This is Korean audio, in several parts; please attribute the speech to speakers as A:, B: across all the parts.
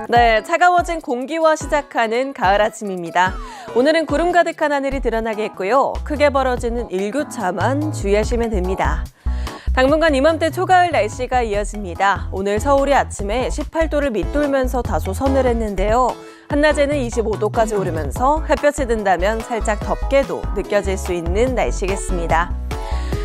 A: 네, 차가워진 공기와 시작하는 가을 아침입니다. 오늘은 구름 가득한 하늘이 드러나겠고요. 크게 벌어지는 일교차만 주의하시면 됩니다. 당분간 이맘때 초가을 날씨가 이어집니다. 오늘 서울이 아침에 18도를 밑돌면서 다소 서늘했는데요. 한낮에는 25도까지 오르면서 햇볕이 든다면 살짝 덥게도 느껴질 수 있는 날씨겠습니다.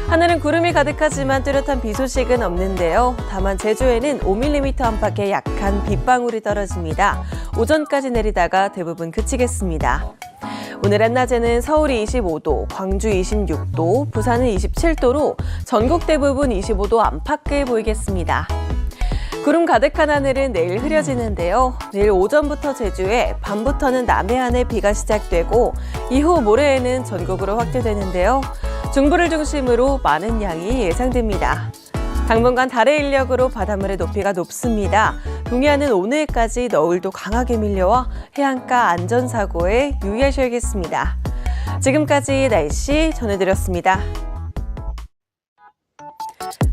A: 하늘은 구름이 가득하지만 뚜렷한 비 소식은 없는데요. 다만 제주에는 5mm 안팎의 약한 빗방울이 떨어집니다. 오전까지 내리다가 대부분 그치겠습니다. 오늘 한낮에는 서울이 25도, 광주 26도, 부산은 27도로 전국 대부분 25도 안팎을 보이겠습니다. 구름 가득한 하늘은 내일 흐려지는데요. 내일 오전부터 제주에, 밤부터는 남해안에 비가 시작되고 이후 모레에는 전국으로 확대되는데요. 중부를 중심으로 많은 양이 예상됩니다. 당분간 달의 인력으로 바닷물의 높이가 높습니다. 동해안은 오늘까지 너울도 강하게 밀려와 해안가 안전사고에 유의하셔야겠습니다. 지금까지 날씨 전해드렸습니다.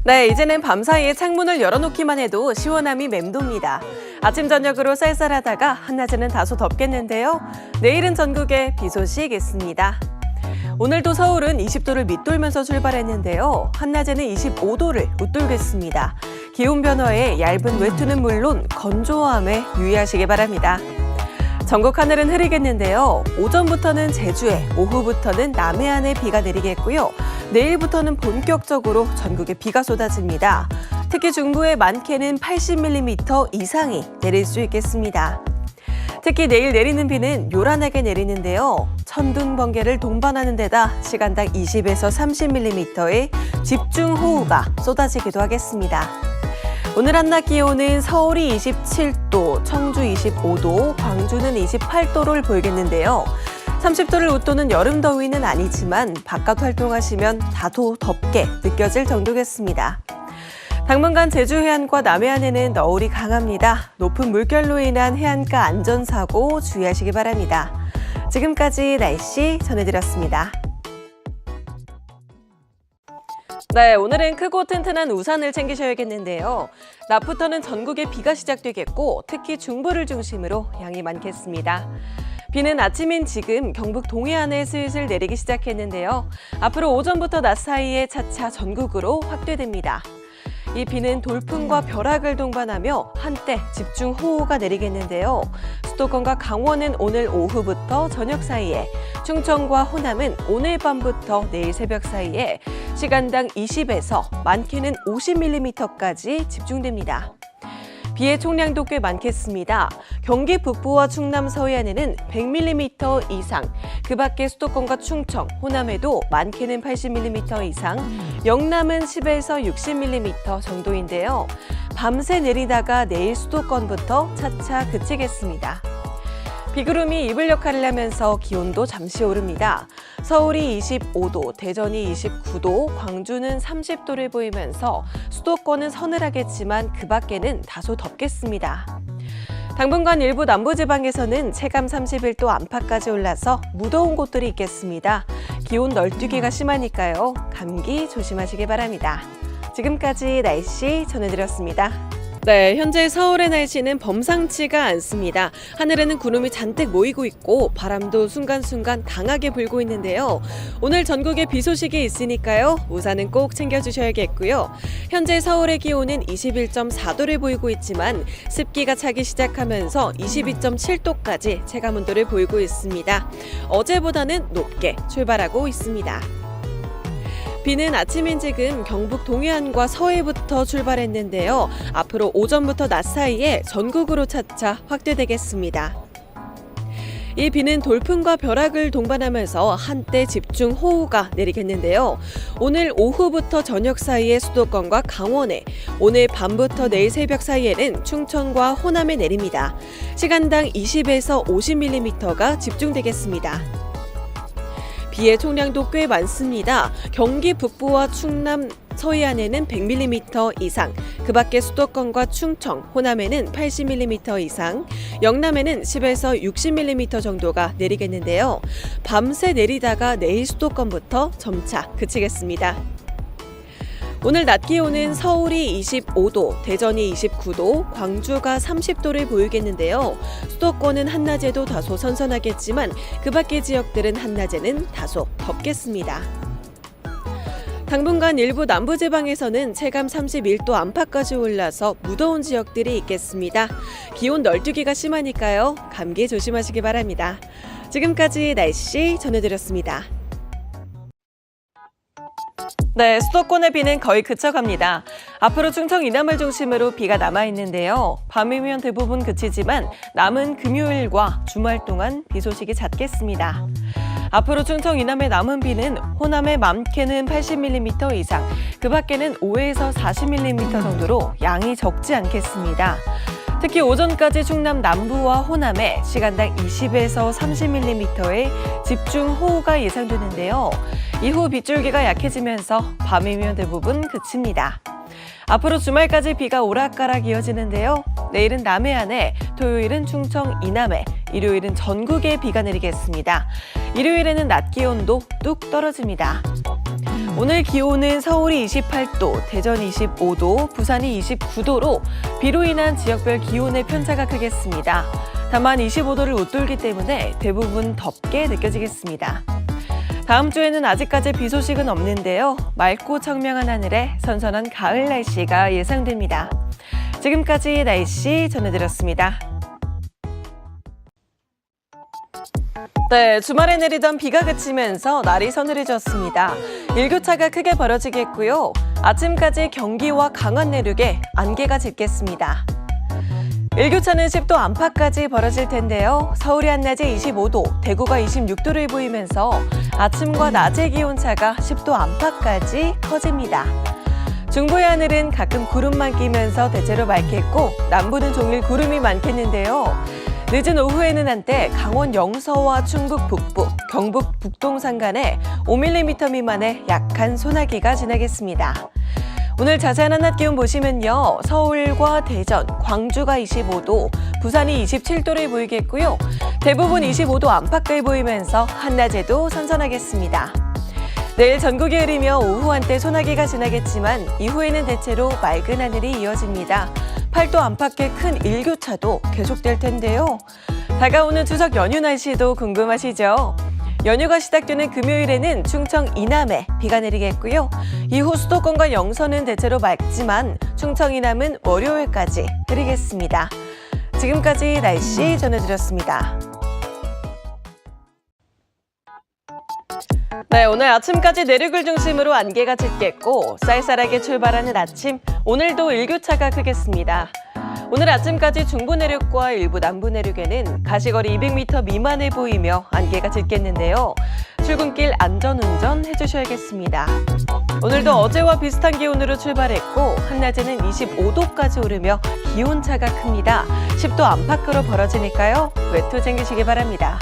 A: 네, 이제는 밤사이에 창문을 열어놓기만 해도 시원함이 맴돕니다. 아침 저녁으로 쌀쌀하다가 한낮에는 다소 덥겠는데요. 내일은 전국에 비 소식 있습니다. 오늘도 서울은 20도를 밑돌면서 출발했는데요. 한낮에는 25도를 웃돌겠습니다. 기온 변화에 얇은 외투는 물론 건조함에 유의하시기 바랍니다. 전국 하늘은 흐리겠는데요. 오전부터는 제주에, 오후부터는 남해안에 비가 내리겠고요. 내일부터는 본격적으로 전국에 비가 쏟아집니다. 특히 중부에 많게는 80mm 이상이 내릴 수 있겠습니다. 특히 내일 내리는 비는 요란하게 내리는데요. 천둥, 번개를 동반하는 데다 시간당 20에서 30mm의 집중호우가 쏟아지기도 하겠습니다. 오늘 한낮 기온은 서울이 27도, 청주 25도, 광주는 28도를 보이겠는데요. 30도를 웃도는 여름 더위는 아니지만 바깥 활동하시면 다소 덥게 느껴질 정도겠습니다. 당분간 제주 해안과 남해안에는 너울이 강합니다. 높은 물결로 인한 해안가 안전사고 주의하시기 바랍니다. 지금까지 날씨 전해드렸습니다. 네, 오늘은 크고 튼튼한 우산을 챙기셔야겠는데요. 낮부터는 전국에 비가 시작되겠고 특히 중부를 중심으로 양이 많겠습니다. 비는 아침인 지금 경북 동해안에 슬슬 내리기 시작했는데요. 앞으로 오전부터 낮 사이에 차차 전국으로 확대됩니다. 이 비는 돌풍과 벼락을 동반하며 한때 집중호우가 내리겠는데요. 수도권과 강원은 오늘 오후부터 저녁 사이에, 충청과 호남은 오늘 밤부터 내일 새벽 사이에 시간당 20에서 많게는 50mm까지 집중됩니다. 비의 총량도 꽤 많겠습니다. 경기 북부와 충남 서해안에는 100mm 이상, 그 밖에 수도권과 충청, 호남에도 많게는 80mm 이상, 영남은 10에서 60mm 정도인데요. 밤새 내리다가 내일 수도권부터 차차 그치겠습니다. 비구름이 이불 역할을 하면서 기온도 잠시 오릅니다. 서울이 25도, 대전이 29도, 광주는 30도를 보이면서 수도권은 서늘하겠지만 그 밖에는 다소 덥겠습니다. 당분간 일부 남부지방에서는 체감 31도 안팎까지 올라서 무더운 곳들이 있겠습니다. 기온 널뛰기가 심하니까요. 감기 조심하시기 바랍니다. 지금까지 날씨 전해드렸습니다. 네, 현재 서울의 날씨는 범상치가 않습니다. 하늘에는 구름이 잔뜩 모이고 있고 바람도 순간순간 강하게 불고 있는데요. 오늘 전국에 비 소식이 있으니까요. 우산은 꼭 챙겨주셔야겠고요. 현재 서울의 기온은 21.4도를 보이고 있지만 습기가 차기 시작하면서 22.7도까지 체감온도를 보이고 있습니다. 어제보다는 높게 출발하고 있습니다. 비는 아침인 지금 경북 동해안과 서해부터 출발했는데요. 앞으로 오전부터 낮 사이에 전국으로 차차 확대되겠습니다. 이 비는 돌풍과 벼락을 동반하면서 한때 집중호우가 내리겠는데요. 오늘 오후부터 저녁 사이에 수도권과 강원에, 오늘 밤부터 내일 새벽 사이에는 충청과 호남에 내립니다. 시간당 20에서 50mm가 집중되겠습니다. 비의 총량도 꽤 많습니다. 경기 북부와 충남 서해안에는 100mm 이상, 그 밖에 수도권과 충청, 호남에는 80mm 이상, 영남에는 10에서 60mm 정도가 내리겠는데요. 밤새 내리다가 내일 수도권부터 점차 그치겠습니다. 오늘 낮 기온은 서울이 25도, 대전이 29도, 광주가 30도를 보이겠는데요. 수도권은 한낮에도 다소 선선하겠지만 그 밖의 지역들은 한낮에는 다소 덥겠습니다. 당분간 일부 남부지방에서는 체감 31도 안팎까지 올라서 무더운 지역들이 있겠습니다. 기온 널뛰기가 심하니까요. 감기 조심하시기 바랍니다. 지금까지 날씨 전해드렸습니다. 네, 수도권의 비는 거의 그쳐갑니다. 앞으로 충청 이남을 중심으로 비가 남아있는데요. 밤이면 대부분 그치지만 남은 금요일과 주말 동안 비 소식이 잦겠습니다. 앞으로 충청 이남의 남은 비는 호남의 많게는 80mm 이상, 그 밖에는 5에서 40mm 정도로 양이 적지 않겠습니다. 특히 오전까지 충남 남부와 호남에 시간당 20에서 30mm의 집중호우가 예상되는데요. 이후 빗줄기가 약해지면서 밤이면 대부분 그칩니다. 앞으로 주말까지 비가 오락가락 이어지는데요. 내일은 남해안에, 토요일은 충청 이남에, 일요일은 전국에 비가 내리겠습니다. 일요일에는 낮 기온도 뚝 떨어집니다. 오늘 기온은 서울이 28도, 대전 25도, 부산이 29도로 비로 인한 지역별 기온의 편차가 크겠습니다. 다만 25도를 웃돌기 때문에 대부분 덥게 느껴지겠습니다. 다음 주에는 아직까지 비 소식은 없는데요. 맑고 청명한 하늘에 선선한 가을 날씨가 예상됩니다. 지금까지 날씨 전해드렸습니다. 네, 주말에 내리던 비가 그치면서 날이 서늘해졌습니다. 일교차가 크게 벌어지겠고요. 아침까지 경기와 강원 내륙에 안개가 짙겠습니다. 일교차는 10도 안팎까지 벌어질 텐데요. 서울이 한낮에 25도, 대구가 26도를 보이면서 아침과 낮의 기온차가 10도 안팎까지 커집니다. 중부의 하늘은 가끔 구름만 끼면서 대체로 맑겠고 남부는 종일 구름이 많겠는데요. 늦은 오후에는 한때 강원 영서와 충북 북부, 경북 북동산 간에 5mm 미만의 약한 소나기가 지나겠습니다. 오늘 자세한 한낮 기온 보시면요. 서울과 대전, 광주가 25도, 부산이 27도를 보이겠고요. 대부분 25도 안팎을 보이면서 한낮에도 선선하겠습니다. 내일 전국이 흐리며 오후 한때 소나기가 지나겠지만 이후에는 대체로 맑은 하늘이 이어집니다. 8도 안팎의 큰 일교차도 계속될 텐데요. 다가오는 추석 연휴 날씨도 궁금하시죠? 연휴가 시작되는 금요일에는 충청 이남에 비가 내리겠고요. 이후 수도권과 영서는 대체로 맑지만 충청 이남은 월요일까지 흐리겠습니다. 지금까지 날씨 전해드렸습니다. 네, 오늘 아침까지 내륙을 중심으로 안개가 짙겠고 쌀쌀하게 출발하는 아침, 오늘도 일교차가 크겠습니다. 오늘 아침까지 중부 내륙과 일부 남부 내륙에는 가시거리 200m 미만을 보이며 안개가 짙겠는데요. 출근길 안전운전 해주셔야겠습니다. 오늘도 어제와 비슷한 기온으로 출발했고 한낮에는 25도까지 오르며 기온차가 큽니다. 10도 안팎으로 벌어지니까요. 외투 챙기시기 바랍니다.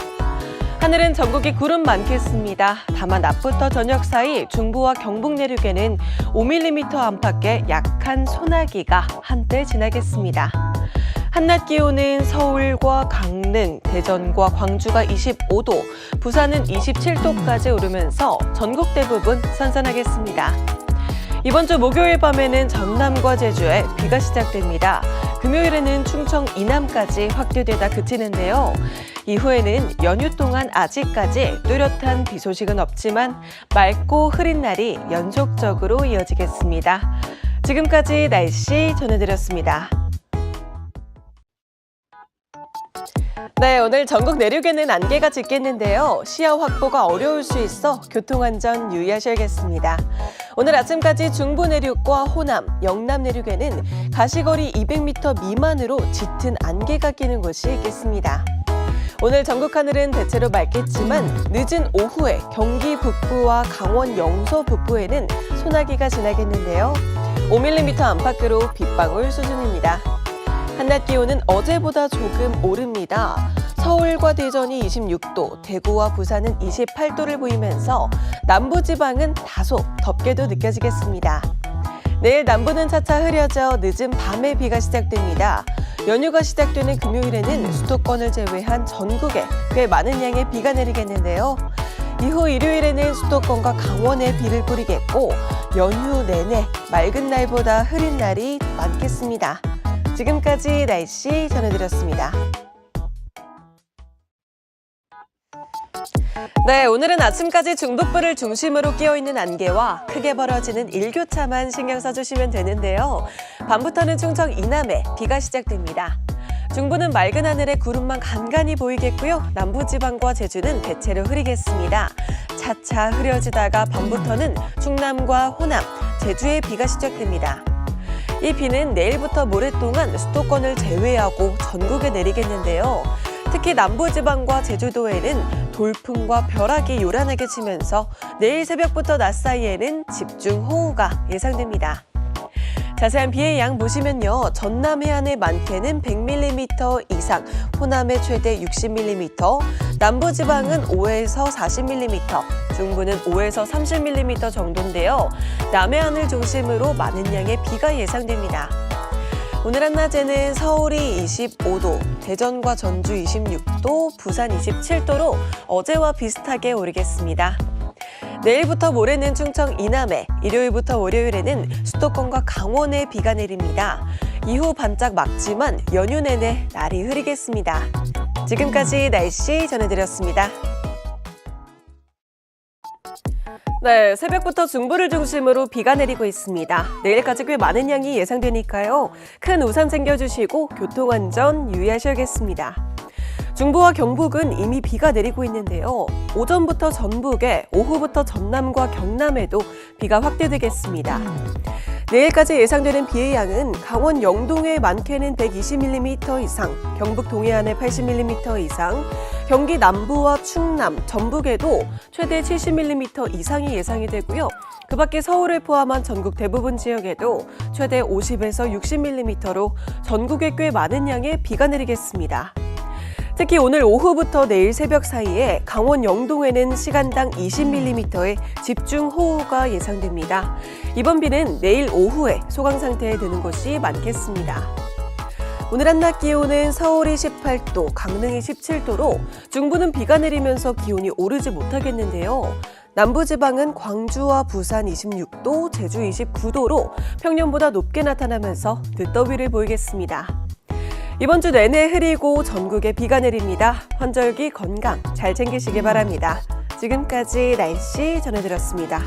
A: 하늘은 전국이 구름 많겠습니다. 다만 낮부터 저녁 사이 중부와 경북 내륙에는 5mm 안팎의 약한 소나기가 한때 지나겠습니다. 한낮 기온은 서울과 강릉, 대전과 광주가 25도, 부산은 27도까지 오르면서 전국 대부분 선선하겠습니다. 이번 주 목요일 밤에는 전남과 제주에 비가 시작됩니다. 금요일에는 충청 이남까지 확대되다 그치는데요. 이후에는 연휴 동안 아직까지 뚜렷한 비 소식은 없지만 맑고 흐린 날이 연속적으로 이어지겠습니다. 지금까지 날씨 전해드렸습니다. 네, 오늘 전국 내륙에는 안개가 짙겠는데요. 시야 확보가 어려울 수 있어 교통안전 유의하셔야겠습니다. 오늘 아침까지 중부 내륙과 호남, 영남 내륙에는 가시거리 200m 미만으로 짙은 안개가 끼는 곳이 있겠습니다. 오늘 전국 하늘은 대체로 맑겠지만 늦은 오후에 경기 북부와 강원 영서 북부에는 소나기가 지나겠는데요. 5mm 안팎으로 빗방울 수준입니다. 한낮 기온은 어제보다 조금 오릅니다. 서울과 대전이 26도, 대구와 부산은 28도를 보이면서 남부지방은 다소 덥게도 느껴지겠습니다. 내일 남부는 차차 흐려져 늦은 밤에 비가 시작됩니다. 연휴가 시작되는 금요일에는 수도권을 제외한 전국에 꽤 많은 양의 비가 내리겠는데요. 이후 일요일에는 수도권과 강원에 비를 뿌리겠고 연휴 내내 맑은 날보다 흐린 날이 많겠습니다. 지금까지 날씨 전해드렸습니다. 네, 오늘은 아침까지 중북부를 중심으로 끼어있는 안개와 크게 벌어지는 일교차만 신경 써주시면 되는데요. 밤부터는 충청 이남에 비가 시작됩니다. 중부는 맑은 하늘에 구름만 간간히 보이겠고요. 남부지방과 제주는 대체로 흐리겠습니다. 차차 흐려지다가 밤부터는 충남과 호남, 제주에 비가 시작됩니다. 이 비는 내일부터 모레 동안 수도권을 제외하고 전국에 내리겠는데요. 특히 남부지방과 제주도에는 돌풍과 벼락이 요란하게 치면서 내일 새벽부터 낮 사이에는 집중호우가 예상됩니다. 자세한 비의 양 보시면요. 전남 해안의 많게는 100mm 이상, 호남의 최대 60mm, 남부지방은 5에서 40mm, 중부는 5에서 30mm 정도인데요. 남해안을 중심으로 많은 양의 비가 예상됩니다. 오늘 한낮에는 서울이 25도, 대전과 전주 26도, 부산 27도로 어제와 비슷하게 오르겠습니다. 내일부터 모레는 충청 이남에, 일요일부터 월요일에는 수도권과 강원에 비가 내립니다. 이후 반짝 막지만 연휴 내내 날이 흐리겠습니다. 지금까지 날씨 전해드렸습니다. 네, 새벽부터 중부를 중심으로 비가 내리고 있습니다. 내일까지 꽤 많은 양이 예상되니까요. 큰 우산 챙겨주시고 교통안전 유의하셔야겠습니다. 중부와 경북은 이미 비가 내리고 있는데요. 오전부터 전북에, 오후부터 전남과 경남에도 비가 확대되겠습니다. 내일까지 예상되는 비의 양은 강원 영동에 많게는 120mm 이상, 경북 동해안에 80mm 이상, 경기 남부와 충남, 전북에도 최대 70mm 이상이 예상이 되고요. 그 밖에 서울을 포함한 전국 대부분 지역에도 최대 50에서 60mm로 전국에 꽤 많은 양의 비가 내리겠습니다. 특히 오늘 오후부터 내일 새벽 사이에 강원 영동에는 시간당 20mm의 집중호우가 예상됩니다. 이번 비는 내일 오후에 소강 상태에 드는 곳이 많겠습니다. 오늘 한낮 기온은 서울이 18도, 강릉이 17도로 중부는 비가 내리면서 기온이 오르지 못하겠는데요. 남부지방은 광주와 부산 26도, 제주 29도로 평년보다 높게 나타나면서 늦더위를 보이겠습니다. 이번 주 내내 흐리고 전국에 비가 내립니다. 환절기 건강 잘 챙기시기 바랍니다. 지금까지 날씨 전해드렸습니다.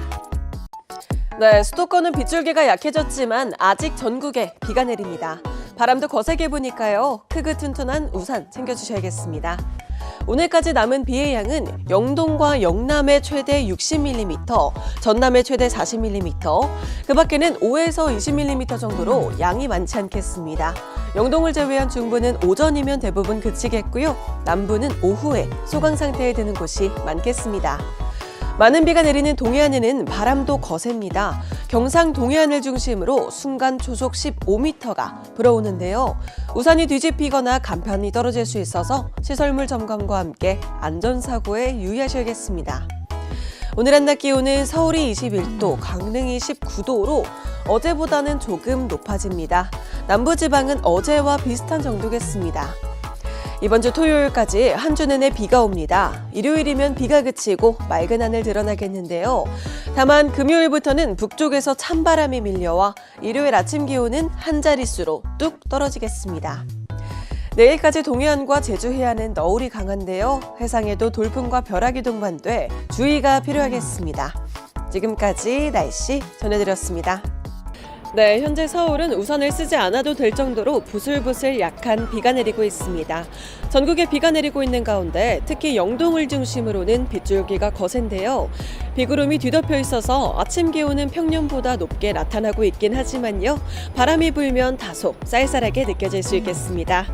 A: 네, 수도권은 빗줄기가 약해졌지만 아직 전국에 비가 내립니다. 바람도 거세게 부니까요. 크고 튼튼한 우산 챙겨주셔야겠습니다. 오늘까지 남은 비의 양은 영동과 영남의 최대 60mm, 전남의 최대 40mm, 그 밖에는 5에서 20mm 정도로 양이 많지 않겠습니다. 영동을 제외한 중부는 오전이면 대부분 그치겠고요. 남부는 오후에 소강 상태에 드는 곳이 많겠습니다. 많은 비가 내리는 동해안에는 바람도 거셉니다. 경상 동해안을 중심으로 순간 초속 15m가 불어오는데요. 우산이 뒤집히거나 간판이 떨어질 수 있어서 시설물 점검과 함께 안전사고에 유의하셔야겠습니다. 오늘 한낮 기온은 서울이 21도, 강릉이 19도로 어제보다는 조금 높아집니다. 남부지방은 어제와 비슷한 정도겠습니다. 이번 주 토요일까지 한 주 내내 비가 옵니다. 일요일이면 비가 그치고 맑은 하늘 드러나겠는데요. 다만 금요일부터는 북쪽에서 찬바람이 밀려와 일요일 아침 기온은 한 자릿수로 뚝 떨어지겠습니다. 내일까지 동해안과 제주 해안은 너울이 강한데요. 해상에도 돌풍과 벼락이 동반돼 주의가 필요하겠습니다. 지금까지 날씨 전해드렸습니다. 네, 현재 서울은 우산을 쓰지 않아도 될 정도로 부슬부슬 약한 비가 내리고 있습니다. 전국에 비가 내리고 있는 가운데 특히 영동을 중심으로는 빗줄기가 거센데요. 비구름이 뒤덮여 있어서 아침 기온은 평년보다 높게 나타나고 있긴 하지만요. 바람이 불면 다소 쌀쌀하게 느껴질 수 있겠습니다.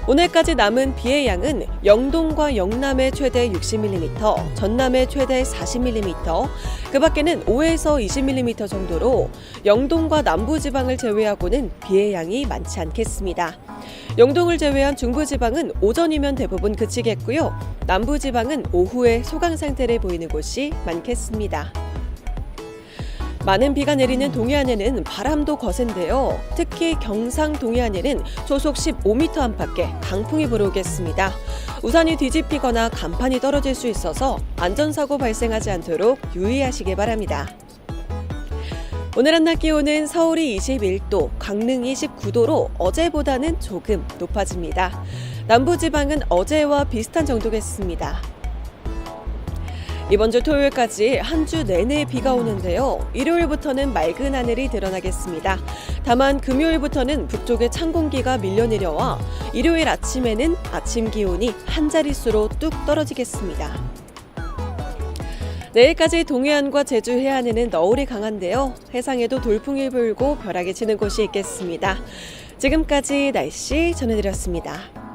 A: 오늘까지 남은 비의 양은 영동과 영남의 최대 60mm, 전남의 최대 40mm, 그 밖에는 5에서 20mm 정도로 영동과 남부지방을 제외하고는 비의 양이 많지 않겠습니다. 영동을 제외한 중부지방은 오전이면 대부분 그치겠고요. 남부지방은 오후에 소강 상태를 보이는 곳이 많겠습니다. 많은 비가 내리는 동해안에는 바람도 거센데요. 특히 경상 동해안에는 초속 15m 안팎의 강풍이 불어오겠습니다. 우산이 뒤집히거나 간판이 떨어질 수 있어서 안전사고 발생하지 않도록 유의하시기 바랍니다. 오늘 한낮 기온은 서울이 21도, 강릉이 19도로 어제보다는 조금 높아집니다. 남부지방은 어제와 비슷한 정도겠습니다. 이번 주 토요일까지 한 주 내내 비가 오는데요. 일요일부터는 맑은 하늘이 드러나겠습니다. 다만 금요일부터는 북쪽에 찬 공기가 밀려 내려와 일요일 아침에는 아침 기온이 한 자릿수로 뚝 떨어지겠습니다. 내일까지 동해안과 제주 해안에는 너울이 강한데요. 해상에도 돌풍이 불고 벼락이 치는 곳이 있겠습니다. 지금까지 날씨 전해드렸습니다.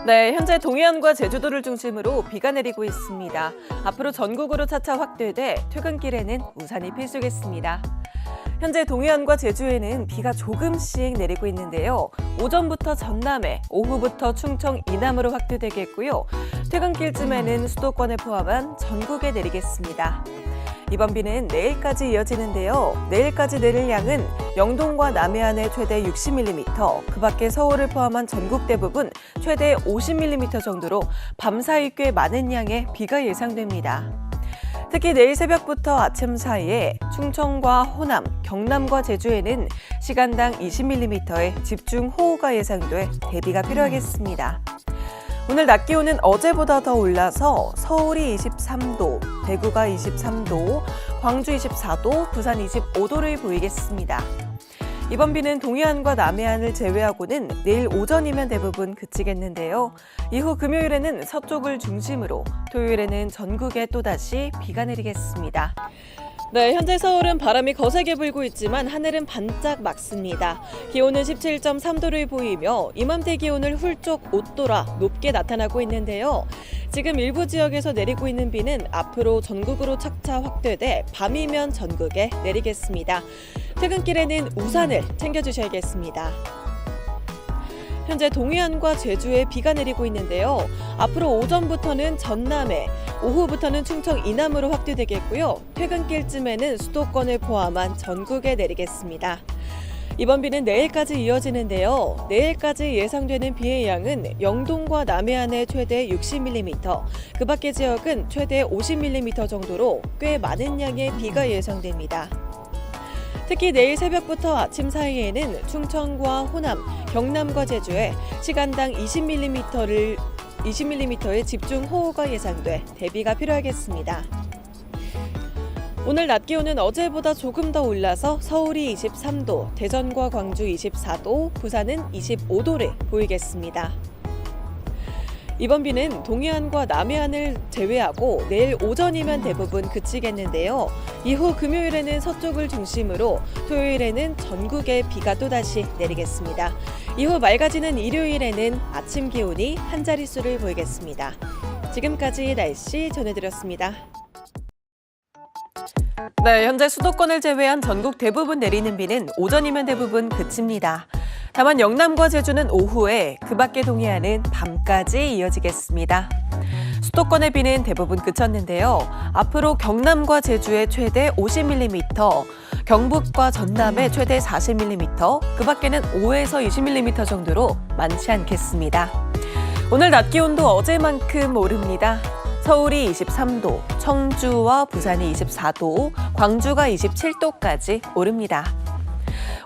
A: 네, 현재 동해안과 제주도를 중심으로 비가 내리고 있습니다. 앞으로 전국으로 차차 확대돼 퇴근길에는 우산이 필수겠습니다. 현재 동해안과 제주에는 비가 조금씩 내리고 있는데요. 오전부터 전남에, 오후부터 충청 이남으로 확대되겠고요. 퇴근길쯤에는 수도권을 포함한 전국에 내리겠습니다. 이번 비는 내일까지 이어지는데요. 내일까지 내릴 양은 영동과 남해안에 최대 60mm, 그 밖에 서울을 포함한 전국 대부분 최대 50mm 정도로 밤사이 꽤 많은 양의 비가 예상됩니다. 특히 내일 새벽부터 아침 사이에 충청과 호남, 경남과 제주에는 시간당 20mm의 집중호우가 예상돼 대비가 필요하겠습니다. 오늘 낮 기온은 어제보다 더 올라서 서울이 23도, 대구가 23도, 광주 24도, 부산 25도를 보이겠습니다. 이번 비는 동해안과 남해안을 제외하고는 내일 오전이면 대부분 그치겠는데요. 이후 금요일에는 서쪽을 중심으로 토요일에는 전국에 또다시 비가 내리겠습니다. 네, 현재 서울은 바람이 거세게 불고 있지만 하늘은 반짝 맑습니다. 기온은 17.3도를 보이며 이맘때 기온을 훌쩍 웃돌아 높게 나타나고 있는데요. 지금 일부 지역에서 내리고 있는 비는 앞으로 전국으로 차차 확대돼 밤이면 전국에 내리겠습니다. 퇴근길에는 우산을 챙겨주셔야겠습니다. 현재 동해안과 제주에 비가 내리고 있는데요. 앞으로 오전부터는 전남에, 오후부터는 충청 이남으로 확대되겠고요. 퇴근길쯤에는 수도권을 포함한 전국에 내리겠습니다. 이번 비는 내일까지 이어지는데요. 내일까지 예상되는 비의 양은 영동과 남해안에 최대 60mm, 그 밖의 지역은 최대 50mm 정도로 꽤 많은 양의 비가 예상됩니다. 특히 내일 새벽부터 아침 사이에는 충청과 호남, 경남과 제주에 시간당 20mm의 집중호우가 예상돼 대비가 필요하겠습니다. 오늘 낮 기온은 어제보다 조금 더 올라서 서울이 23도, 대전과 광주 24도, 부산은 25도를 보이겠습니다. 이번 비는 동해안과 남해안을 제외하고 내일 오전이면 대부분 그치겠는데요. 이후 금요일에는 서쪽을 중심으로 토요일에는 전국에 비가 또다시 내리겠습니다. 이후 맑아지는 일요일에는 아침 기온이 한 자릿수를 보이겠습니다. 지금까지 날씨 전해드렸습니다. 네, 현재 수도권을 제외한 전국 대부분 내리는 비는 오전이면 대부분 그칩니다. 다만 영남과 제주는 오후에, 그 밖의 동해안은 밤까지 이어지겠습니다. 수도권의 비는 대부분 그쳤는데요. 앞으로 경남과 제주에 최대 50mm, 경북과 전남에 최대 40mm, 그 밖에는 5에서 20mm 정도로 많지 않겠습니다. 오늘 낮 기온도 어제만큼 오릅니다. 서울이 23도, 청주와 부산이 24도, 광주가 27도까지 오릅니다.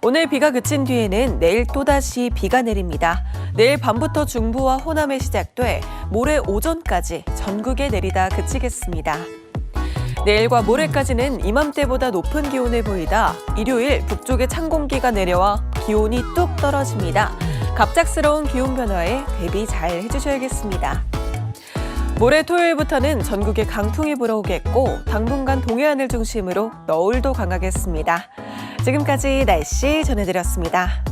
A: 오늘 비가 그친 뒤에는 내일 또다시 비가 내립니다. 내일 밤부터 중부와 호남에 시작돼 모레 오전까지 전국에 내리다 그치겠습니다. 내일과 모레까지는 이맘때보다 높은 기온을 보이다 일요일 북쪽에 찬 공기가 내려와 기온이 뚝 떨어집니다. 갑작스러운 기온 변화에 대비 잘 해주셔야겠습니다. 모레 토요일부터는 전국에 강풍이 불어오겠고 당분간 동해안을 중심으로 너울도 강하겠습니다. 지금까지 날씨 전해드렸습니다.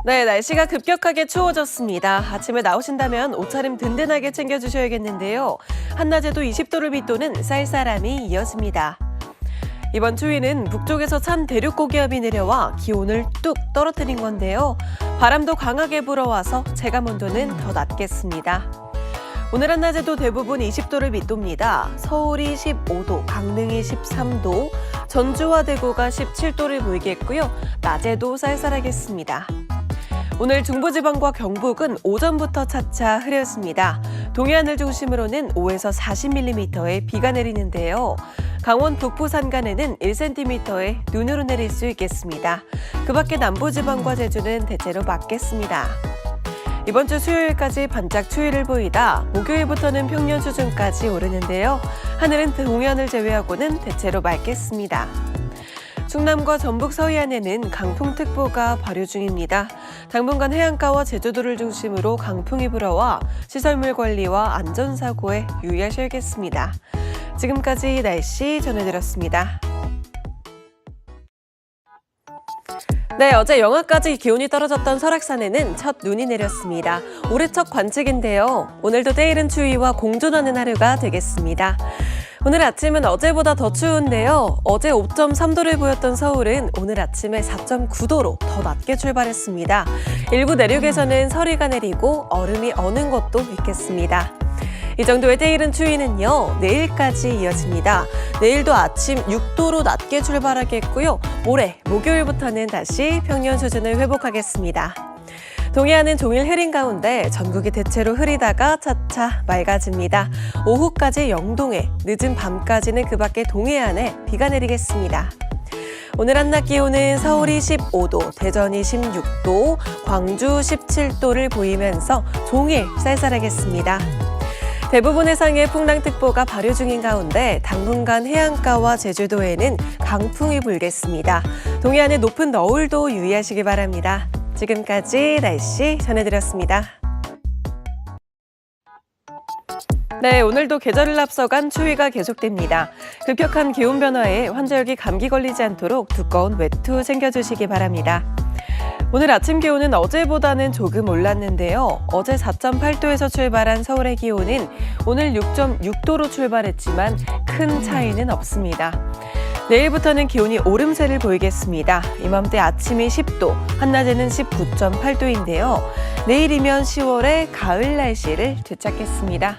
A: 네, 날씨가 급격하게 추워졌습니다. 아침에 나오신다면 옷차림 든든하게 챙겨주셔야겠는데요. 한낮에도 20도를 밑도는 쌀쌀함이 이어집니다. 이번 추위는 북쪽에서 찬 대륙 고기압이 내려와 기온을 뚝 떨어뜨린 건데요. 바람도 강하게 불어와서 체감 온도는 더 낮겠습니다. 오늘 한낮에도 대부분 20도를 밑돕니다. 서울이 15도, 강릉이 13도, 전주와 대구가 17도를 보이겠고요. 낮에도 쌀쌀하겠습니다. 오늘 중부지방과 경북은 오전부터 차차 흐렸습니다. 동해안을 중심으로는 5에서 40mm의 비가 내리는데요. 강원 북부 산간에는 1cm의 눈으로 내릴 수 있겠습니다. 그 밖에 남부지방과 제주는 대체로 맑겠습니다. 이번 주 수요일까지 반짝 추위를 보이다 목요일부터는 평년 수준까지 오르는데요. 하늘은 동해안을 제외하고는 대체로 맑겠습니다. 충남과 전북 서해안에는 강풍특보가 발효 중입니다. 당분간 해안가와 제주도를 중심으로 강풍이 불어와 시설물 관리와 안전사고에 유의하셔야겠습니다. 지금까지 날씨 전해드렸습니다. 네, 어제 영하까지 기온이 떨어졌던 설악산에는 첫 눈이 내렸습니다. 올해 첫 관측인데요. 오늘도 때이른 추위와 공존하는 하루가 되겠습니다. 오늘 아침은 어제보다 더 추운데요. 어제 5.3도를 보였던 서울은 오늘 아침에 4.9도로 더 낮게 출발했습니다. 일부 내륙에서는 서리가 내리고 얼음이 어는 곳도 있겠습니다. 이 정도의 때이른 추위는요, 내일까지 이어집니다. 내일도 아침 6도로 낮게 출발하겠고요. 모레 목요일부터는 다시 평년 수준을 회복하겠습니다. 동해안은 종일 흐린 가운데 전국이 대체로 흐리다가 차차 맑아집니다. 오후까지 영동에, 늦은 밤까지는 그 밖에 동해안에 비가 내리겠습니다. 오늘 한낮 기온은 서울이 15도, 대전이 16도, 광주 17도를 보이면서 종일 쌀쌀하겠습니다. 대부분 해상에 풍랑특보가 발효 중인 가운데 당분간 해안가와 제주도에는 강풍이 불겠습니다. 동해안의 높은 너울도 유의하시기 바랍니다. 지금까지 날씨 전해드렸습니다. 네, 오늘도 계절을 앞서간 추위가 계속됩니다. 급격한 기온 변화에 환절기 감기 걸리지 않도록 두꺼운 외투 챙겨주시기 바랍니다. 오늘 아침 기온은 어제보다는 조금 올랐는데요. 어제 4.8도에서 출발한 서울의 기온은 오늘 6.6도로 출발했지만 큰 차이는 없습니다. 내일부터는 기온이 오름세를 보이겠습니다. 이맘때 아침이 10도, 한낮에는 19.8도인데요. 내일이면 10월의 가을 날씨를 되찾겠습니다.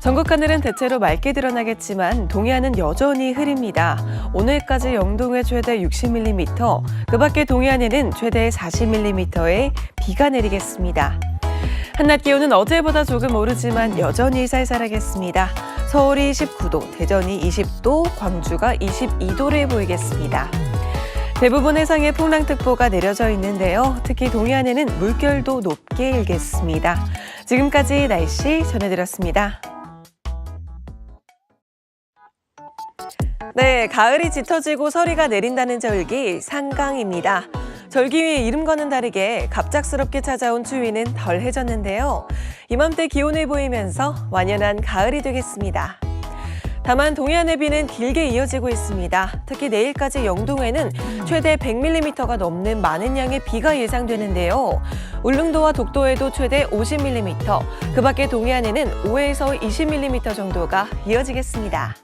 A: 전국 하늘은 대체로 맑게 드러나겠지만 동해안은 여전히 흐립니다. 오늘까지 영동에 최대 60mm, 그 밖에 동해안에는 최대 40mm의 비가 내리겠습니다. 한낮 기온은 어제보다 조금 오르지만 여전히 쌀쌀하겠습니다. 서울이 19도, 대전이 20도, 광주가 22도를 보이겠습니다. 대부분 해상에 풍랑특보가 내려져 있는데요. 특히 동해안에는 물결도 높게 일겠습니다. 지금까지 날씨 전해드렸습니다. 네, 가을이 짙어지고 서리가 내린다는 절기, 상강입니다. 절기의 이름과는 다르게 갑작스럽게 찾아온 추위는 덜해졌는데요. 이맘때 기온을 보이면서 완연한 가을이 되겠습니다. 다만 동해안의 비는 길게 이어지고 있습니다. 특히 내일까지 영동에는 최대 100mm가 넘는 많은 양의 비가 예상되는데요. 울릉도와 독도에도 최대 50mm, 그 밖에 동해안에는 5에서 20mm 정도가 이어지겠습니다.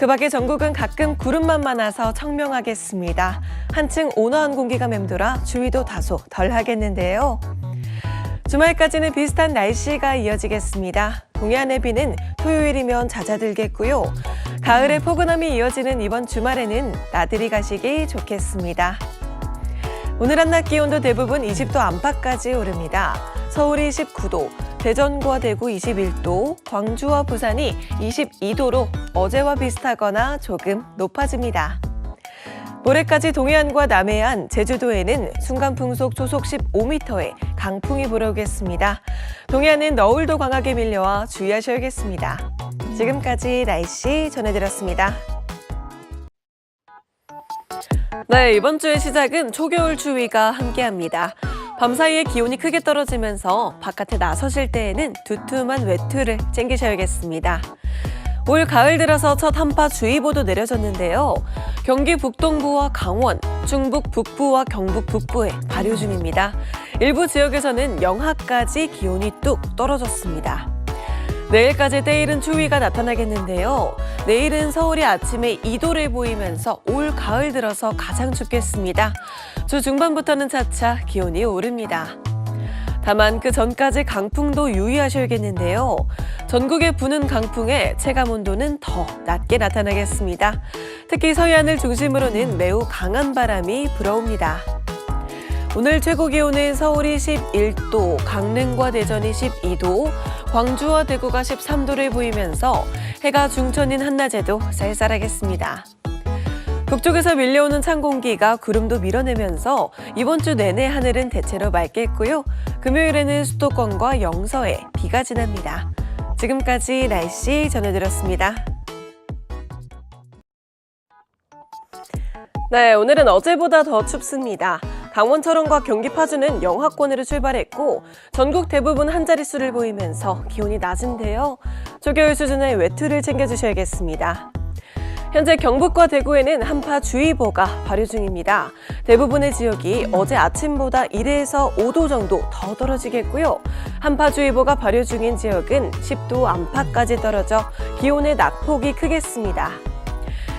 A: 그 밖에 전국은 가끔 구름만 많아서 청명하겠습니다. 한층 온화한 공기가 맴돌아 추위도 다소 덜하겠는데요. 주말까지는 비슷한 날씨가 이어지겠습니다. 동해안의 비는 토요일이면 잦아들겠고요. 가을의 포근함이 이어지는 이번 주말에는 나들이 가시기 좋겠습니다. 오늘 한낮 기온도 대부분 20도 안팎까지 오릅니다. 서울이 19도, 대전과 대구 21도, 광주와 부산이 22도로 어제와 비슷하거나 조금 높아집니다. 모레까지 동해안과 남해안, 제주도에는 순간풍속 초속 15m의 강풍이 불어오겠습니다. 동해안은 너울도 강하게 밀려와 주의하셔야겠습니다. 지금까지 날씨 전해드렸습니다. 네, 이번 주의 시작은 초겨울 추위가 함께합니다. 밤사이에 기온이 크게 떨어지면서 바깥에 나서실 때에는 두툼한 외투를 챙기셔야겠습니다. 올 가을 들어서 첫 한파주의보도 내려졌는데요. 경기 북동부와 강원, 충북 북부와 경북 북부에 발효 중입니다. 일부 지역에서는 영하까지 기온이 뚝 떨어졌습니다. 내일까지 때이른 추위가 나타나겠는데요. 내일은 서울이 아침에 2도를 보이면서 올 가을 들어서 가장 춥겠습니다. 주 중반부터는 차차 기온이 오릅니다. 다만 그 전까지 강풍도 유의하셔야겠는데요. 전국에 부는 강풍에 체감온도는 더 낮게 나타나겠습니다. 특히 서해안을 중심으로는 매우 강한 바람이 불어옵니다. 오늘 최고 기온은 서울이 11도, 강릉과 대전이 12도, 광주와 대구가 13도를 보이면서 해가 중천인 한낮에도 쌀쌀하겠습니다. 북쪽에서 밀려오는 찬 공기가 구름도 밀어내면서 이번 주 내내 하늘은 대체로 맑겠고요. 금요일에는 수도권과 영서에 비가 지납니다. 지금까지 날씨 전해드렸습니다. 네, 오늘은 어제보다 더 춥습니다. 강원 철원과 경기 파주는 영하권으로 출발했고 전국 대부분 한 자릿수를 보이면서 기온이 낮은데요. 초겨울 수준의 외투를 챙겨주셔야겠습니다. 현재 경북과 대구에는 한파주의보가 발효 중입니다. 대부분의 지역이 어제 아침보다 1에서 5도 정도 더 떨어지겠고요. 한파주의보가 발효 중인 지역은 10도 안팎까지 떨어져 기온의 낙폭이 크겠습니다.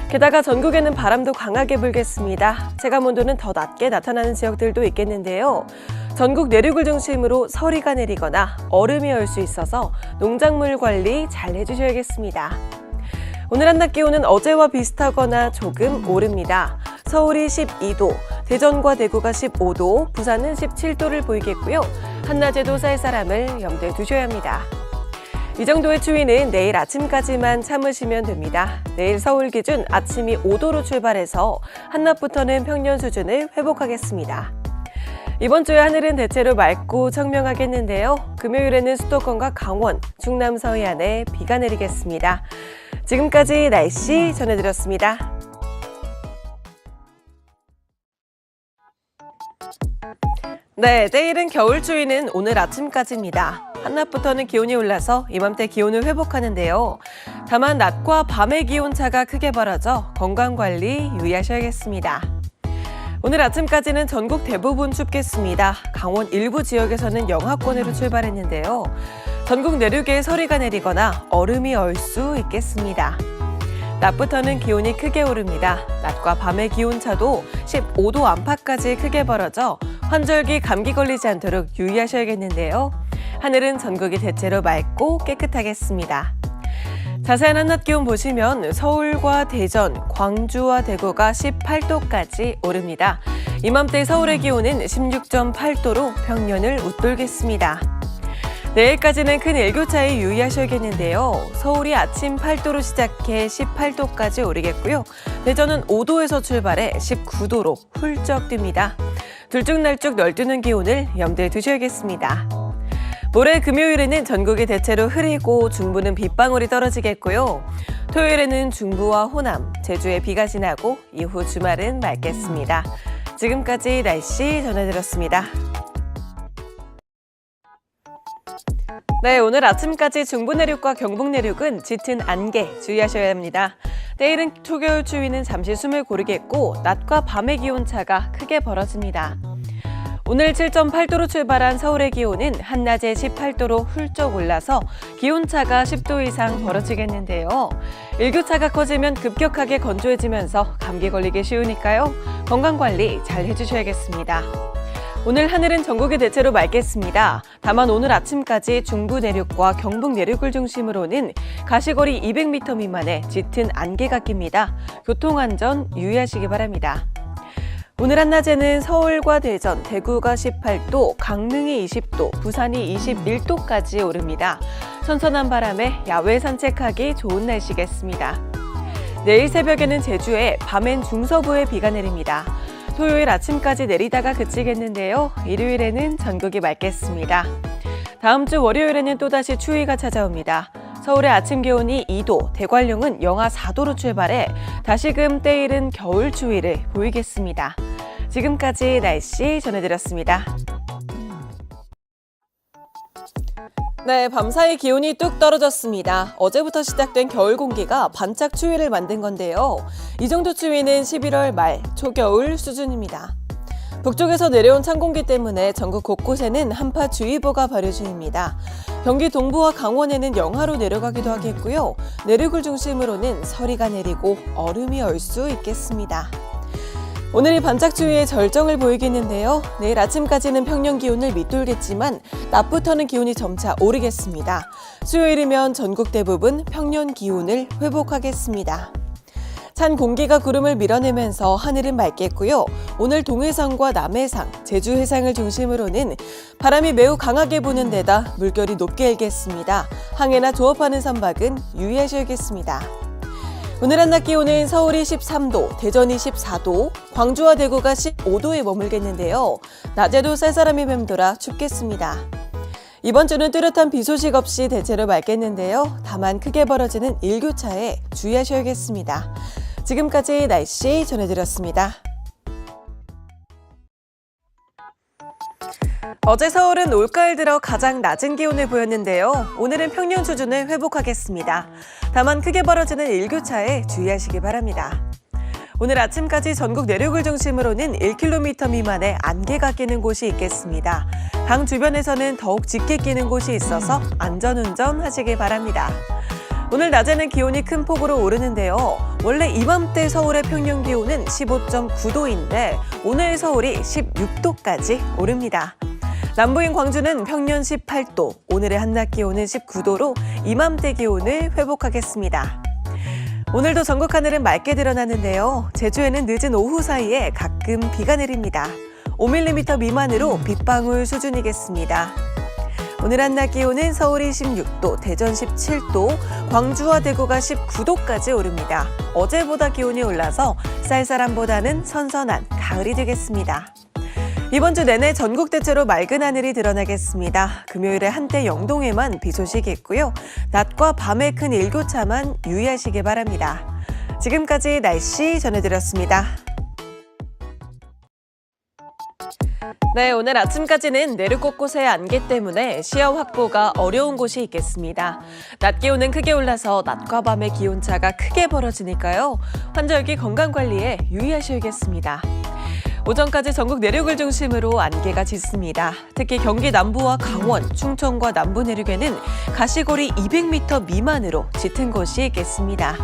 A: 게다가 전국에는 바람도 강하게 불겠습니다. 체감온도는 더 낮게 나타나는 지역들도 있겠는데요. 전국 내륙을 중심으로 서리가 내리거나 얼음이 얼 수 있어서 농작물 관리 잘 해주셔야겠습니다. 오늘 한낮 기온은 어제와 비슷하거나 조금 오릅니다. 서울이 12도, 대전과 대구가 15도, 부산은 17도를 보이겠고요. 한낮에도 쌀쌀함을 염두에 두셔야 합니다. 이 정도의 추위는 내일 아침까지만 참으시면 됩니다. 내일 서울 기준 아침이 5도로 출발해서 한낮부터는 평년 수준을 회복하겠습니다. 이번 주에 하늘은 대체로 맑고 청명하겠는데요. 금요일에는 수도권과 강원, 충남 서해안에 비가 내리겠습니다. 지금까지 날씨 전해드렸습니다. 네, 내일은 겨울 추위는 오늘 아침까지입니다. 한낮부터는 기온이 올라서 이맘때 기온을 회복하는데요. 다만 낮과 밤의 기온차가 크게 벌어져 건강관리 유의하셔야겠습니다. 오늘 아침까지는 전국 대부분 춥겠습니다. 강원 일부 지역에서는 영하권으로 출발했는데요. 전국 내륙에 서리가 내리거나 얼음이 얼 수 있겠습니다. 낮부터는 기온이 크게 오릅니다. 낮과 밤의 기온차도 15도 안팎까지 크게 벌어져 환절기 감기 걸리지 않도록 유의하셔야겠는데요. 하늘은 전국이 대체로 맑고 깨끗하겠습니다. 자세한 한낮 기온 보시면 서울과 대전, 광주와 대구가 18도까지 오릅니다. 이맘때 서울의 기온은 16.8도로 평년을 웃돌겠습니다. 내일까지는 큰 일교차에 유의하셔야겠는데요. 서울이 아침 8도로 시작해 18도까지 오르겠고요. 대전은 5도에서 출발해 19도로 훌쩍 뜹니다. 들쭉날쭉 널뛰는 기온을 염두에 두셔야겠습니다. 모레 금요일에는 전국이 대체로 흐리고 중부는 빗방울이 떨어지겠고요. 토요일에는 중부와 호남, 제주에 비가 지나고 이후 주말은 맑겠습니다. 지금까지 날씨 전해드렸습니다. 네, 오늘 아침까지 중부 내륙과 경북 내륙은 짙은 안개 주의하셔야 합니다. 내일은 초겨울 추위는 잠시 숨을 고르겠고 낮과 밤의 기온차가 크게 벌어집니다. 오늘 7.8도로 출발한 서울의 기온은 한낮에 18도로 훌쩍 올라서 기온차가 10도 이상 벌어지겠는데요. 일교차가 커지면 급격하게 건조해지면서 감기 걸리기 쉬우니까요. 건강관리 잘 해주셔야겠습니다. 오늘 하늘은 전국이 대체로 맑겠습니다. 다만 오늘 아침까지 중부 내륙과 경북 내륙을 중심으로는 가시거리 200m 미만의 짙은 안개가 낍니다. 교통안전 유의하시기 바랍니다. 오늘 한낮에는 서울과 대전, 대구가 18도, 강릉이 20도, 부산이 21도까지 오릅니다. 선선한 바람에 야외 산책하기 좋은 날씨겠습니다. 내일 새벽에는 제주에, 밤엔 중서부에 비가 내립니다. 토요일 아침까지 내리다가 그치겠는데요. 일요일에는 전국이 맑겠습니다. 다음 주 월요일에는 또다시 추위가 찾아옵니다. 서울의 아침 기온이 2도, 대관령은 영하 4도로 출발해 다시금 때이른 겨울 추위를 보이겠습니다. 지금까지 날씨 전해드렸습니다. 네, 밤사이 기온이 뚝 떨어졌습니다. 어제부터 시작된 겨울 공기가 반짝 추위를 만든 건데요. 이 정도 추위는 11월 말, 초겨울 수준입니다. 북쪽에서 내려온 찬 공기 때문에 전국 곳곳에는 한파주의보가 발효 중입니다. 경기 동부와 강원에는 영하로 내려가기도 하겠고요. 내륙을 중심으로는 서리가 내리고 얼음이 얼 수 있겠습니다. 오늘이 반짝추위의 절정을 보이겠는데요. 내일 아침까지는 평년 기온을 밑돌겠지만 낮부터는 기온이 점차 오르겠습니다. 수요일이면 전국 대부분 평년 기온을 회복하겠습니다. 찬 공기가 구름을 밀어내면서 하늘은 맑겠고요. 오늘 동해상과 남해상, 제주 해상을 중심으로는 바람이 매우 강하게 부는 데다 물결이 높게 일겠습니다. 항해나 조업하는 선박은 유의하셔야겠습니다. 오늘 한낮 기온은 서울이 13도, 대전이 14도, 광주와 대구가 15도에 머물겠는데요. 낮에도 쌀쌀함이 맴돌아 춥겠습니다. 이번 주는 뚜렷한 비 소식 없이 대체로 맑겠는데요. 다만 크게 벌어지는 일교차에 주의하셔야겠습니다. 지금까지 날씨 전해드렸습니다. 어제 서울은 올가을 들어 가장 낮은 기온을 보였는데요. 오늘은 평년 수준을 회복하겠습니다. 다만 크게 벌어지는 일교차에 주의하시기 바랍니다. 오늘 아침까지 전국 내륙을 중심으로는 1km 미만의 안개가 끼는 곳이 있겠습니다. 강 주변에서는 더욱 짙게 끼는 곳이 있어서 안전운전 하시기 바랍니다. 오늘 낮에는 기온이 큰 폭으로 오르는데요. 원래 이맘때 서울의 평년 기온은 15.9도인데 오늘 서울이 16도까지 오릅니다. 남부인 광주는 평년 18도, 오늘의 한낮 기온은 19도로 이맘때 기온을 회복하겠습니다. 오늘도 전국 하늘은 맑게 드러나는데요. 제주에는 늦은 오후 사이에 가끔 비가 내립니다. 5mm 미만으로 빗방울 수준이겠습니다. 오늘 한낮 기온은 서울이 16도, 대전 17도, 광주와 대구가 19도까지 오릅니다. 어제보다 기온이 올라서 쌀쌀함보다는 선선한 가을이 되겠습니다. 이번 주 내내 전국 대체로 맑은 하늘이 드러나겠습니다. 금요일에 한때 영동에만 비 소식이 있고요. 낮과 밤의 큰 일교차만 유의하시기 바랍니다. 지금까지 날씨 전해드렸습니다. 네, 오늘 아침까지는 내륙 곳곳의 안개 때문에 시야 확보가 어려운 곳이 있겠습니다. 낮 기온은 크게 올라서 낮과 밤의 기온차가 크게 벌어지니까요. 환절기 건강관리에 유의하셔야겠습니다. 오전까지 전국 내륙을 중심으로 안개가 짙습니다. 특히 경기 남부와 강원, 충청과 남부 내륙에는 가시골이 200m 미만으로 짙은 곳이 있겠습니다.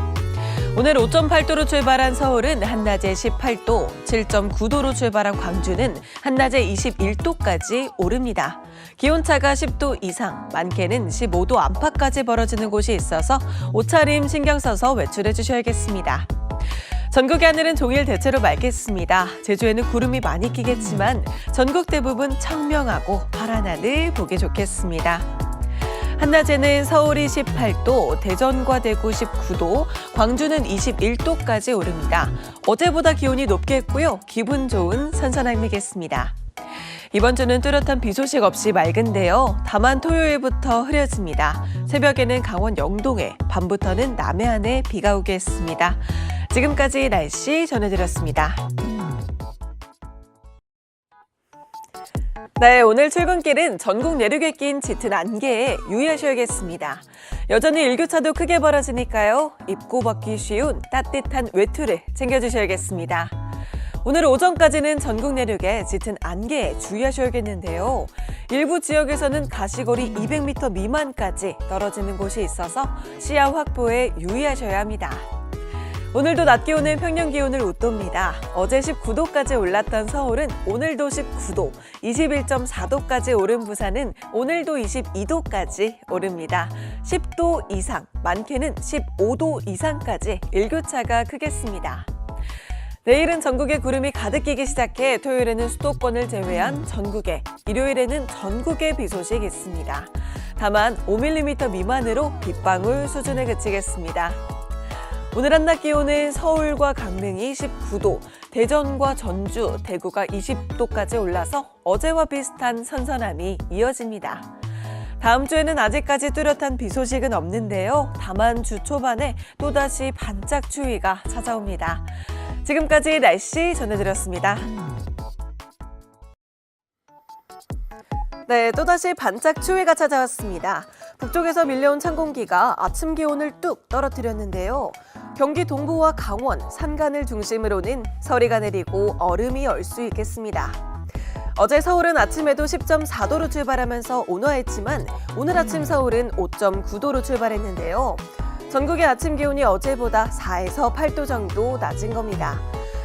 A: 오늘 5.8도로 출발한 서울은 한낮에 18도, 7.9도로 출발한 광주는 한낮에 21도까지 오릅니다. 기온차가 10도 이상, 많게는 15도 안팎까지 벌어지는 곳이 있어서 옷차림 신경 써서 외출해 주셔야겠습니다. 전국의 하늘은 종일 대체로 맑겠습니다. 제주에는 구름이 많이 끼겠지만 전국 대부분 청명하고 파란 하늘 보기 좋겠습니다. 한낮에는 서울이 18도, 대전과 대구 19도, 광주는 21도까지 오릅니다. 어제보다 기온이 높게 했고요. 기분 좋은 선선함이겠습니다. 이번 주는 뚜렷한 비 소식 없이 맑은데요. 다만 토요일부터 흐려집니다. 새벽에는 강원 영동에, 밤부터는 남해안에 비가 오겠습니다. 지금까지 날씨 전해드렸습니다. 네, 오늘 출근길은 전국 내륙에 낀 짙은 안개에 유의하셔야겠습니다. 여전히 일교차도 크게 벌어지니까요. 입고 벗기 쉬운 따뜻한 외투를 챙겨주셔야겠습니다. 오늘 오전까지는 전국 내륙에 짙은 안개에 주의하셔야겠는데요. 일부 지역에서는 가시골이 200m 미만까지 떨어지는 곳이 있어서 시야 확보에 유의하셔야 합니다. 오늘도 낮 기온은 평년 기온을 웃돕니다. 어제 19도까지 올랐던 서울은 오늘도 19도, 21.4도까지 오른 부산은 오늘도 22도까지 오릅니다. 10도 이상, 많게는 15도 이상까지 일교차가 크겠습니다. 내일은 전국에 구름이 가득 끼기 시작해 토요일에는 수도권을 제외한 전국에, 일요일에는 전국에 비 소식이 있습니다. 다만 5mm 미만으로 빗방울 수준에 그치겠습니다. 오늘 한낮 기온은 서울과 강릉이 19도, 대전과 전주, 대구가 20도까지 올라서 어제와 비슷한 선선함이 이어집니다. 다음 주에는 아직까지 뚜렷한 비 소식은 없는데요. 다만 주 초반에 또다시 반짝 추위가 찾아옵니다. 지금까지 날씨 전해드렸습니다. 네, 또다시 반짝 추위가 찾아왔습니다. 북쪽에서 밀려온 찬 공기가 아침 기온을 뚝 떨어뜨렸는데요. 경기 동부와 강원, 산간을 중심으로는 서리가 내리고 얼음이 얼 수 있겠습니다. 어제 서울은 아침에도 10.4도로 출발하면서 온화했지만 오늘 아침 서울은 5.9도로 출발했는데요. 전국의 아침 기온이 어제보다 4에서 8도 정도 낮은 겁니다.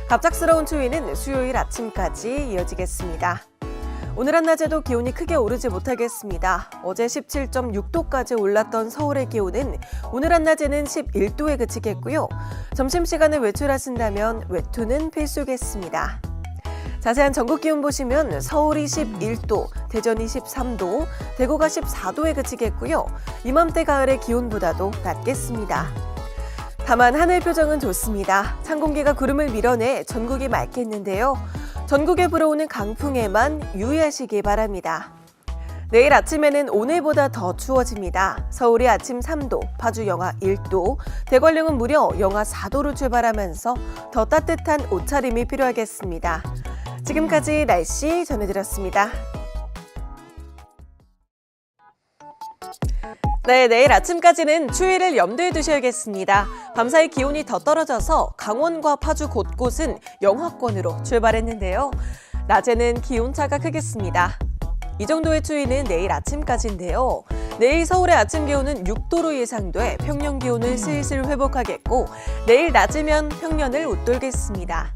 A: 갑작스러운 추위는 수요일 아침까지 이어지겠습니다. 오늘 한낮에도 기온이 크게 오르지 못하겠습니다. 어제 17.6도까지 올랐던 서울의 기온은 오늘 한낮에는 11도에 그치겠고요. 점심시간에 외출하신다면 외투는 필수겠습니다. 자세한 전국 기온 보시면 서울이 11도, 대전이 13도, 대구가 14도에 그치겠고요. 이맘때 가을의 기온보다도 낮겠습니다. 다만 하늘 표정은 좋습니다. 찬 공기가 구름을 밀어내 전국이 맑겠는데요. 전국에 불어오는 강풍에만 유의하시기 바랍니다. 내일 아침에는 오늘보다 더 추워집니다. 서울이 아침 3도, 파주 영하 1도, 대관령은 무려 영하 4도로 출발하면서 더 따뜻한 옷차림이 필요하겠습니다. 지금까지 날씨 전해드렸습니다. 네, 내일 아침까지는 추위를 염두에 두셔야겠습니다. 밤사이 기온이 더 떨어져서 강원과 파주 곳곳은 영하권으로 출발했는데요. 낮에는 기온차가 크겠습니다. 이 정도의 추위는 내일 아침까지인데요. 내일 서울의 아침 기온은 6도로 예상돼 평년 기온을 슬슬 회복하겠고 내일 낮이면 평년을 웃돌겠습니다.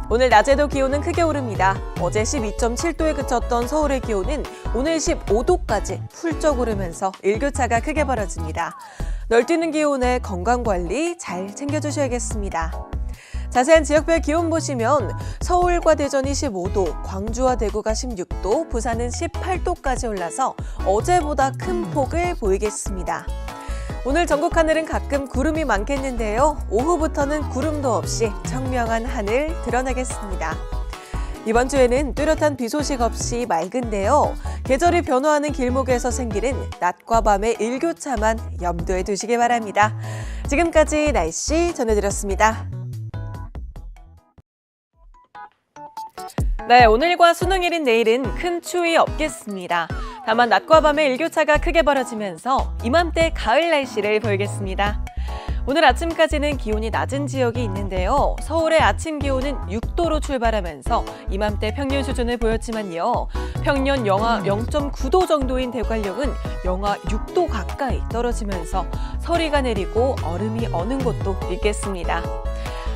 A: 오늘 낮에도 기온은 크게 오릅니다. 어제 12.7도에 그쳤던 서울의 기온은 오늘 15도까지 훌쩍 오르면서 일교차가 크게 벌어집니다. 널뛰는 기온에 건강관리 잘 챙겨주셔야겠습니다. 자세한 지역별 기온 보시면 서울과 대전이 15도, 광주와 대구가 16도, 부산은 18도까지 올라서 어제보다 큰 폭을 보이겠습니다. 오늘 전국 하늘은 가끔 구름이 많겠는데요. 오후부터는 구름도 없이 청명한 하늘 드러나겠습니다. 이번 주에는 뚜렷한 비 소식 없이 맑은데요. 계절이 변화하는 길목에서 생기는 낮과 밤의 일교차만 염두에 두시기 바랍니다. 지금까지 날씨 전해드렸습니다. 네, 오늘과 수능일인 내일은 큰 추위 없겠습니다. 다만 낮과 밤의 일교차가 크게 벌어지면서 이맘때 가을 날씨를 보이겠습니다. 오늘 아침까지는 기온이 낮은 지역이 있는데요. 서울의 아침 기온은 6도로 출발하면서 이맘때 평년 수준을 보였지만요. 평년 영하 0.9도 정도인 대관령은 영하 6도 가까이 떨어지면서 서리가 내리고 얼음이 어는 곳도 있겠습니다.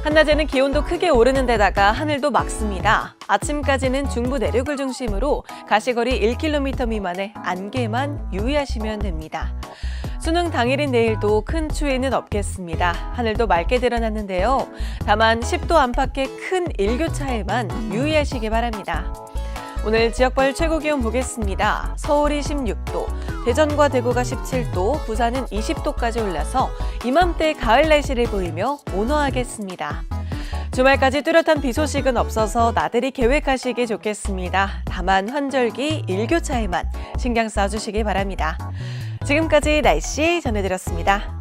A: 한낮에는 기온도 크게 오르는 데다가 하늘도 맑습니다. 아침까지는 중부 내륙을 중심으로 가시거리 1km 미만의 안개만 유의하시면 됩니다. 수능 당일인 내일도 큰 추위는 없겠습니다. 하늘도 맑게 드러났는데요. 다만 10도 안팎의 큰 일교차에만 유의하시기 바랍니다. 오늘 지역별 최고 기온 보겠습니다. 서울이 16도, 대전과 대구가 17도, 부산은 20도까지 올라서 이맘때 가을 날씨를 보이며 온화하겠습니다. 주말까지 뚜렷한 비 소식은 없어서 나들이 계획하시기 좋겠습니다. 다만 환절기 일교차에만 신경 써주시기 바랍니다. 지금까지 날씨 전해드렸습니다.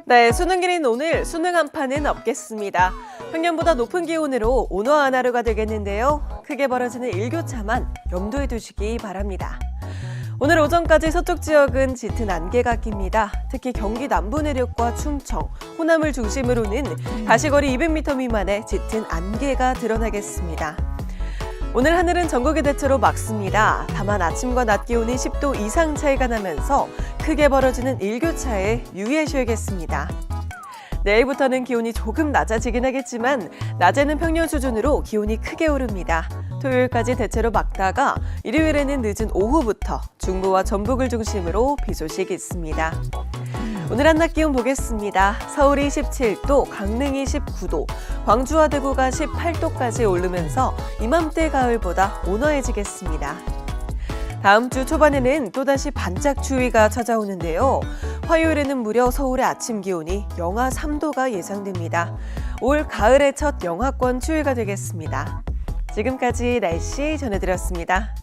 A: 네, 수능일인 오늘 수능 한파는 없겠습니다. 평년보다 높은 기온으로 온화한 하루가 되겠는데요. 크게 벌어지는 일교차만 염두에 두시기 바랍니다. 오늘 오전까지 서쪽 지역은 짙은 안개가 낍니다. 특히 경기 남부 내륙과 충청, 호남을 중심으로는 가시거리 200m 미만의 짙은 안개가 드러나겠습니다. 오늘 하늘은 전국이 대체로 맑습니다. 다만 아침과 낮 기온이 10도 이상 차이가 나면서 크게 벌어지는 일교차에 유의하셔야겠습니다. 내일부터는 기온이 조금 낮아지긴 하겠지만 낮에는 평년 수준으로 기온이 크게 오릅니다. 토요일까지 대체로 맑다가 일요일에는 늦은 오후부터 중부와 전북을 중심으로 비 소식이 있습니다. 오늘 한낮 기온 보겠습니다. 서울이 17도, 강릉이 19도, 광주와 대구가 18도까지 오르면서 이맘때 가을보다 온화해지겠습니다. 다음 주 초반에는 또다시 반짝 추위가 찾아오는데요. 화요일에는 무려 서울의 아침 기온이 영하 3도가 예상됩니다. 올 가을의 첫 영하권 추위가 되겠습니다. 지금까지 날씨 전해드렸습니다.